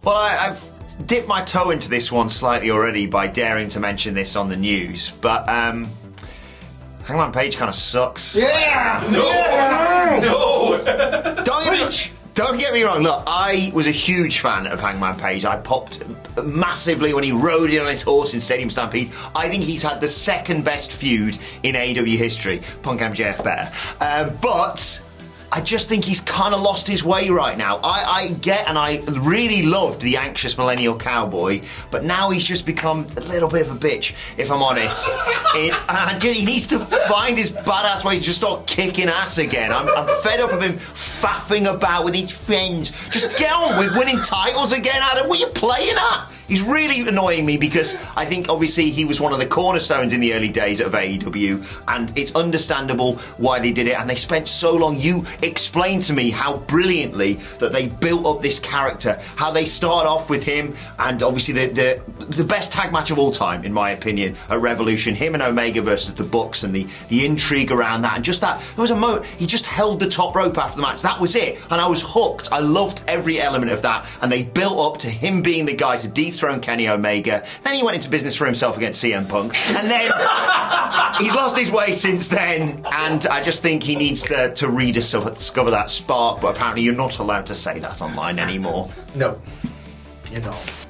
Well, I've dipped my toe into this one slightly already by daring to mention this on the news, but Hangman Page kind of sucks. Yeah! No! Don't get me wrong, look, I was a huge fan of Hangman Page. I popped massively when he rode in on his horse in Stadium Stampede. I think he's had the second best feud in AEW history. Punk MJF better. But I just think he's kind of lost his way right now. I get, and I really loved the anxious millennial cowboy, but now he's just become a little bit of a bitch, if I'm honest. He needs to find his badass way to just start kicking ass again. I'm fed up of him faffing about with his friends. Just get on with winning titles again, Adam. What are you playing at? He's really annoying me because I think obviously he was one of the cornerstones in the early days of AEW, and it's understandable why they did it, and they spent so long. You explained to me how brilliantly that they built up this character, how they start off with him, and obviously the best tag match of all time, in my opinion, at Revolution, him and Omega versus the Bucks, and the intrigue around that, and just that, there was a moment, he just held the top rope after the match, that was it, and I was hooked. I loved every element of that, and they built up to him being the guy to dethrone Kenny Omega. Then he went into business for himself against CM Punk, and then he's lost his way since then, and I just think he needs to rediscover that spark, but apparently you're not allowed to say that online anymore. No, you're not.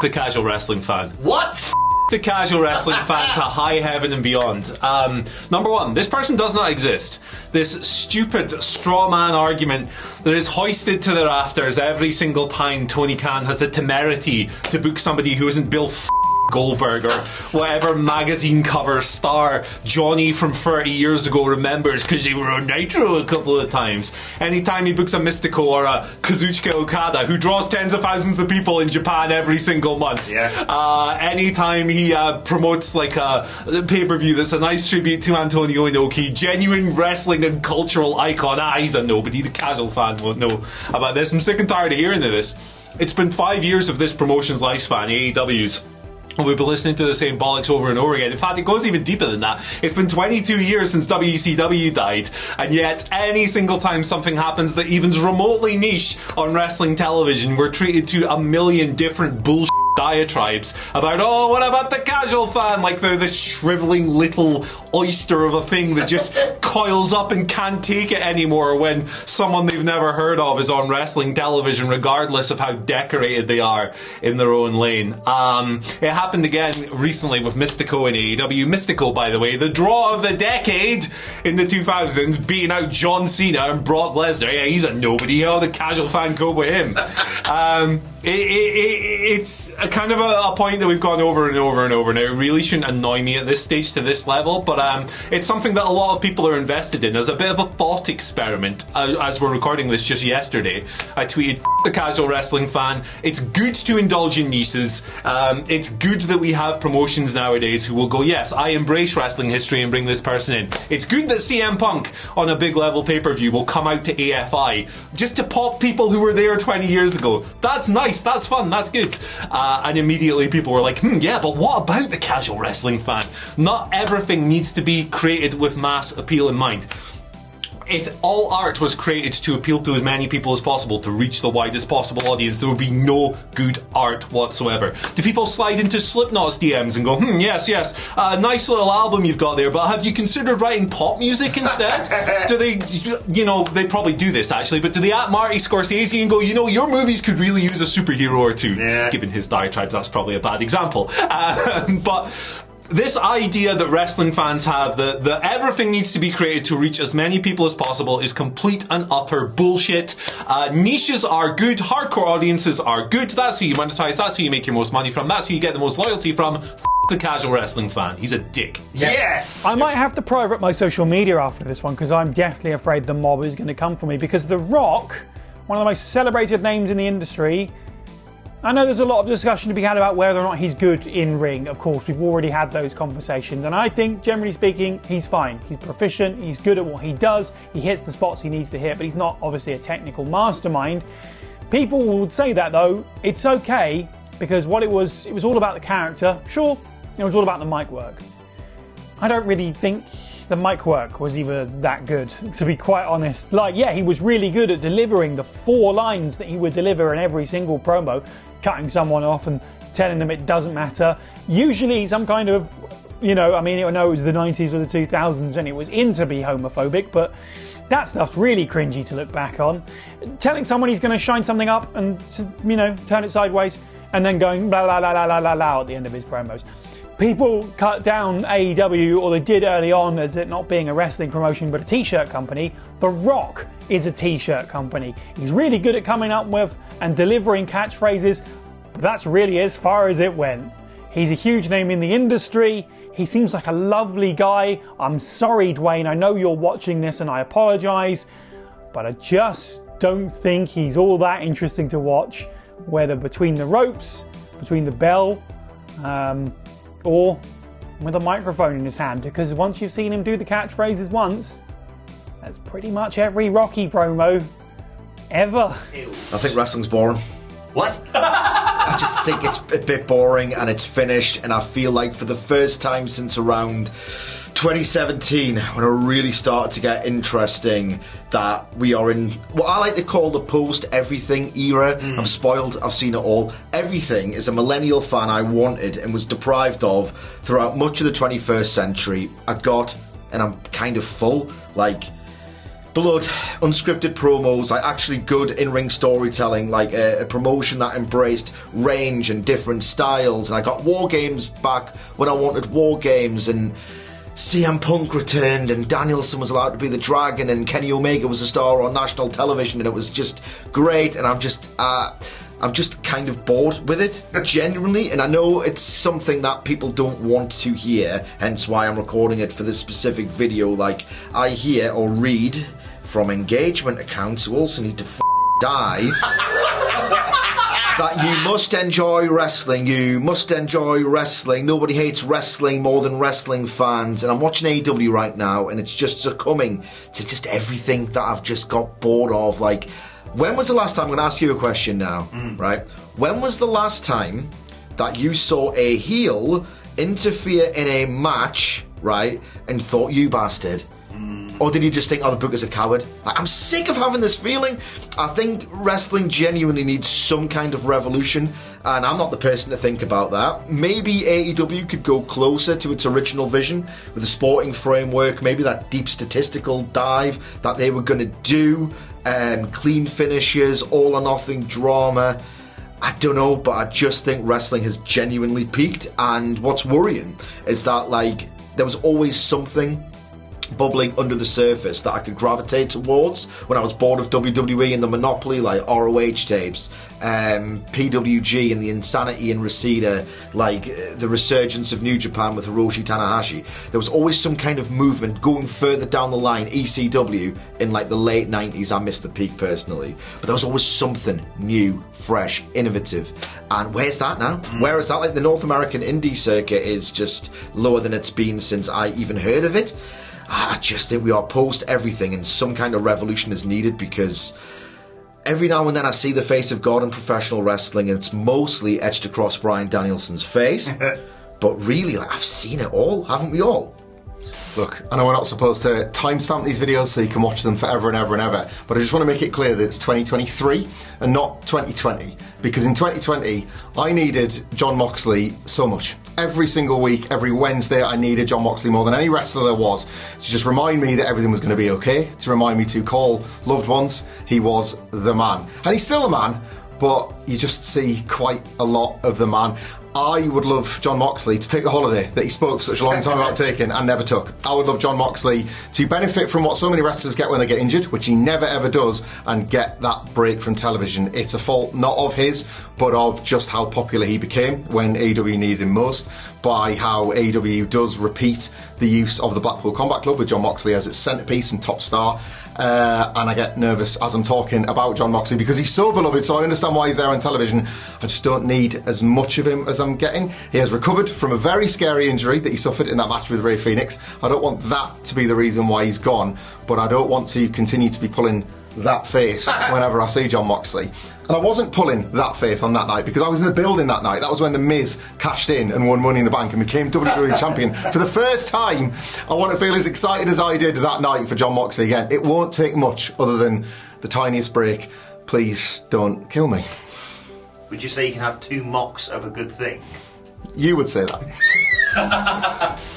The casual wrestling fan. What? The casual wrestling fan to high heaven and beyond. Number one, this person does not exist. This stupid straw man argument that is hoisted to the rafters every single time Tony Khan has the temerity to book somebody who isn't Bill Goldberg or whatever magazine cover star Johnny from 30 years ago remembers because they were on Nitro a couple of times. Anytime he books a Mystico or a Kazuchika Okada, who draws tens of thousands of people in Japan every single month. Anytime he promotes like a pay-per-view that's a nice tribute to Antonio Inoki, genuine wrestling and cultural icon. He's a nobody. The casual fan won't know about this. I'm sick and tired of hearing of this. It's been 5 years of this promotion's lifespan, AEW's. We've been listening to the same bollocks over and over again. In fact, it goes even deeper than that. It's been 22 years since WCW died, and yet any single time something happens that even's remotely niche on wrestling television, we're treated to a million different bullshit diatribes about, oh, what about the casual fan? Like they're this shriveling little oyster of a thing that just coils up and can't take it anymore when someone they've never heard of is on wrestling television, regardless of how decorated they are in their own lane. It happened again recently with Mystico in AEW. Mystico, by the way, the draw of the decade in the 2000s, beating out John Cena and Brock Lesnar. Yeah, he's a nobody. How the casual fan cope with him? It's a kind of a point that we've gone over and over and over. Now, it really shouldn't annoy me at this stage to this level, but it's something that a lot of people are invested in as a bit of a thought experiment. As we're recording this just yesterday, I tweeted, the casual wrestling fan, it's good to indulge in niches. It's good that we have promotions nowadays who will go, yes, I embrace wrestling history and bring this person in. It's good that CM Punk on a big level pay-per-view will come out to AFI just to pop people who were there 20 years ago. That's nice, that's fun, that's good. And immediately people were like, yeah, but what about the casual wrestling fan? Not everything needs to be created with mass appeal in mind. If all art was created to appeal to as many people as possible, to reach the widest possible audience, there would be no good art whatsoever. Do people slide into Slipknot's DMs and go, yes, nice little album you've got there, but have you considered writing pop music instead? Do they, they probably do this actually, but do they at Marty Scorsese and go, your movies could really use a superhero or two? Yeah. Given his diatribe, that's probably a bad example. But this idea that wrestling fans have that everything needs to be created to reach as many people as possible is complete and utter bullshit. Niches are good, hardcore audiences are good, that's who you monetize, that's who you make your most money from, that's who you get the most loyalty from. The casual wrestling fan, he's a dick. Yes! I might have to private my social media after this one because I'm deathly afraid the mob is going to come for me, because The Rock, one of the most celebrated names in the industry, I know there's a lot of discussion to be had about whether or not he's good in ring. Of course, we've already had those conversations, and I think, generally speaking, he's fine. He's proficient, he's good at what he does, he hits the spots he needs to hit, but he's not obviously a technical mastermind. People would say that, though, it's okay, because it was all about the character. Sure, it was all about the mic work. I don't really think the mic work was even that good, to be quite honest. He was really good at delivering the 4 lines that he would deliver in every single promo. cutting someone off and telling them it doesn't matter. Usually some kind of, I know it was the 90s or the 2000s and it was in to be homophobic, but that stuff's really cringy to look back on. Telling someone he's going to shine something up and, turn it sideways and then going blah, blah, blah, blah, blah, blah, blah at the end of his promos. People cut down AEW, or they did early on, as it not being a wrestling promotion but a t-shirt company. The Rock is a t-shirt company. He's really good at coming up with and delivering catchphrases, but that's really as far as it went. He's a huge name in the industry. He seems like a lovely guy. I'm sorry, Dwayne, I know you're watching this and I apologise, but I just don't think he's all that interesting to watch, whether between the ropes, between the bell, or with a microphone in his hand, because once you've seen him do the catchphrases once, that's pretty much every Rocky promo ever. I think wrestling's boring. What? I just think it's a bit boring and it's finished, and I feel like for the first time since around 2017, when it really started to get interesting, that we are in what I like to call the post-everything era. I'm spoiled, I've seen it all. Everything is a millennial fan I wanted and was deprived of throughout much of the 21st century. I got, and I'm kind of full, like blood, unscripted promos, like actually good in-ring storytelling, like a promotion that embraced range and different styles. And I got War Games back when I wanted War Games, and CM Punk returned, and Danielson was allowed to be the Dragon, and Kenny Omega was a star on national television, and it was just great. And I'm just kind of bored with it, genuinely. And I know it's something that people don't want to hear, hence why I'm recording it for this specific video. Like, I hear or read from engagement accounts who also need to die that you must enjoy wrestling, nobody hates wrestling more than wrestling fans. And I'm watching AEW right now, and it's just succumbing to just everything that I've just got bored of. Like, when was the last time, I'm going to ask you a question now, right? When was the last time that you saw a heel interfere in a match, right, and thought, you bastard? Or did you just think, the booker's a coward? Like, I'm sick of having this feeling. I think wrestling genuinely needs some kind of revolution, and I'm not the person to think about that. Maybe AEW could go closer to its original vision with a sporting framework, maybe that deep statistical dive that they were going to do, clean finishes, all or nothing drama. I don't know, but I just think wrestling has genuinely peaked, and what's worrying is that, like, there was always something bubbling under the surface that I could gravitate towards when I was bored of WWE and the monopoly, like ROH tapes, PWG and the insanity in Reseda, like the resurgence of New Japan with Hiroshi Tanahashi. There was always some kind of movement going further down the line. ECW in like the late 90s, I missed the peak personally, but there was always something new, fresh, innovative. And where's that now? Where is that? Like, the North American indie circuit is just lower than it's been since I even heard of it. I just think we are post everything, and some kind of revolution is needed, because every now and then I see the face of God in professional wrestling, and it's mostly etched across Bryan Danielson's face. But really, like, I've seen it all, haven't we all? Look, I know we're not supposed to timestamp these videos so you can watch them forever and ever and ever, but I just want to make it clear that it's 2023 and not 2020, because in 2020 I needed Jon Moxley so much. Every single week, every Wednesday, I needed Jon Moxley more than any wrestler there was, to just remind me that everything was going to be okay, to remind me to call loved ones he was the man. And he's still a man, but you just see quite a lot of the man. I would love Jon Moxley to take the holiday that he spoke for such a long time about taking and never took. I would love Jon Moxley to benefit from what so many wrestlers get when they get injured, which he never ever does, and get that break from television. It's a fault not of his, but of just how popular he became when AEW needed him most, by how AEW does repeat the use of the Blackpool Combat Club with Jon Moxley as its centrepiece and top star. And I get nervous as I'm talking about Jon Moxley because he's so beloved, so I understand why he's there on television. I just don't need as much of him as I'm getting. He has recovered from a very scary injury that he suffered in that match with Rey Fenix. I don't want that to be the reason why he's gone, but I don't want to continue to be pulling that face whenever I see Jon Moxley. And I wasn't pulling that face on that night because I was in the building that night. That was when The Miz cashed in and won Money in the Bank and became WWE Champion. For the first time, I want to feel as excited as I did that night for Jon Moxley again. It won't take much other than the tiniest break. Please don't kill me. would you say you can have 2 mocks of a good thing? You would say that.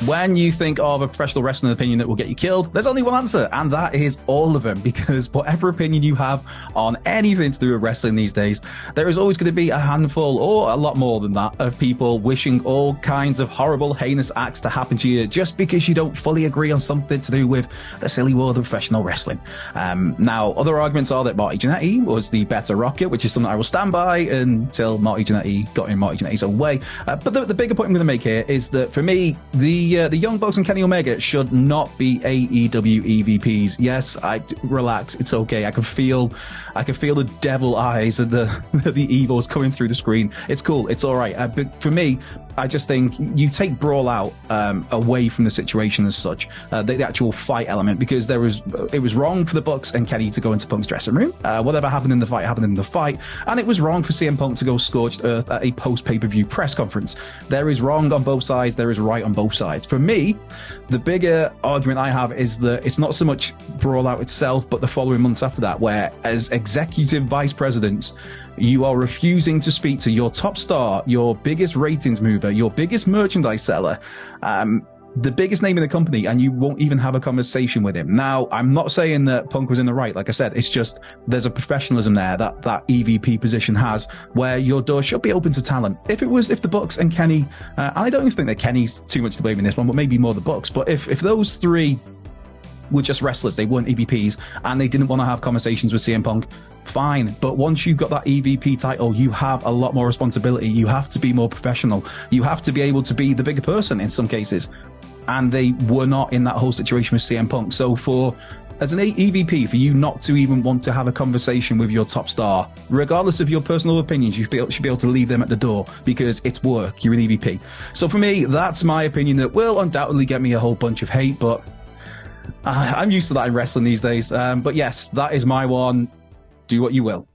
When you think of a professional wrestling opinion that will get you killed, there's only one answer, and that is all of them. Because whatever opinion you have on anything to do with wrestling these days, there is always going to be a handful, or a lot more than that, of people wishing all kinds of horrible, heinous acts to happen to you just because you don't fully agree on something to do with the silly world of professional wrestling. Now, other arguments are that Marty Jannetty was the better rocker, which is something I will stand by until Marty Jannetty got in Marty Jannetty's own way. But the bigger point I'm going to make here is that for me, the Young Bucks and Kenny Omega should not be AEW EVPs. Yes, relax. It's okay. I can feel the devil eyes and the evils coming through the screen. It's cool. It's all right. But for me, I just think you take Brawl out away from the situation as such, the actual fight element, because it was wrong for the Bucks and Kenny to go into Punk's dressing room. Whatever happened in the fight happened in the fight, and it was wrong for CM Punk to go scorched earth at a post pay-per-view press conference. There is wrong on both sides. There is right on both sides. For me, the bigger argument I have is that it's not so much Brawl out itself, but the following months after that, where as executive vice presidents, you are refusing to speak to your top star, your biggest ratings mover, your biggest merchandise seller, the biggest name in the company, and you won't even have a conversation with him. Now, I'm not saying that Punk was in the right. Like I said, it's just there's a professionalism there that EVP position has, where your door should be open to talent. If the Bucks and Kenny, and I don't even think that Kenny's too much to blame in this one, but maybe more the Bucks. But if those three were just wrestlers, they weren't EVPs, and they didn't want to have conversations with CM Punk, fine. But once you've got that EVP title, you have a lot more responsibility. You have to be more professional. You have to be able to be the bigger person in some cases. And they were not in that whole situation with CM Punk. So as an EVP, for you not to even want to have a conversation with your top star, regardless of your personal opinions, you should be able to leave them at the door, because it's work. You're an EVP. So for me, that's my opinion that will undoubtedly get me a whole bunch of hate, but I'm used to that in wrestling these days. But yes, that is my one. Do what you will.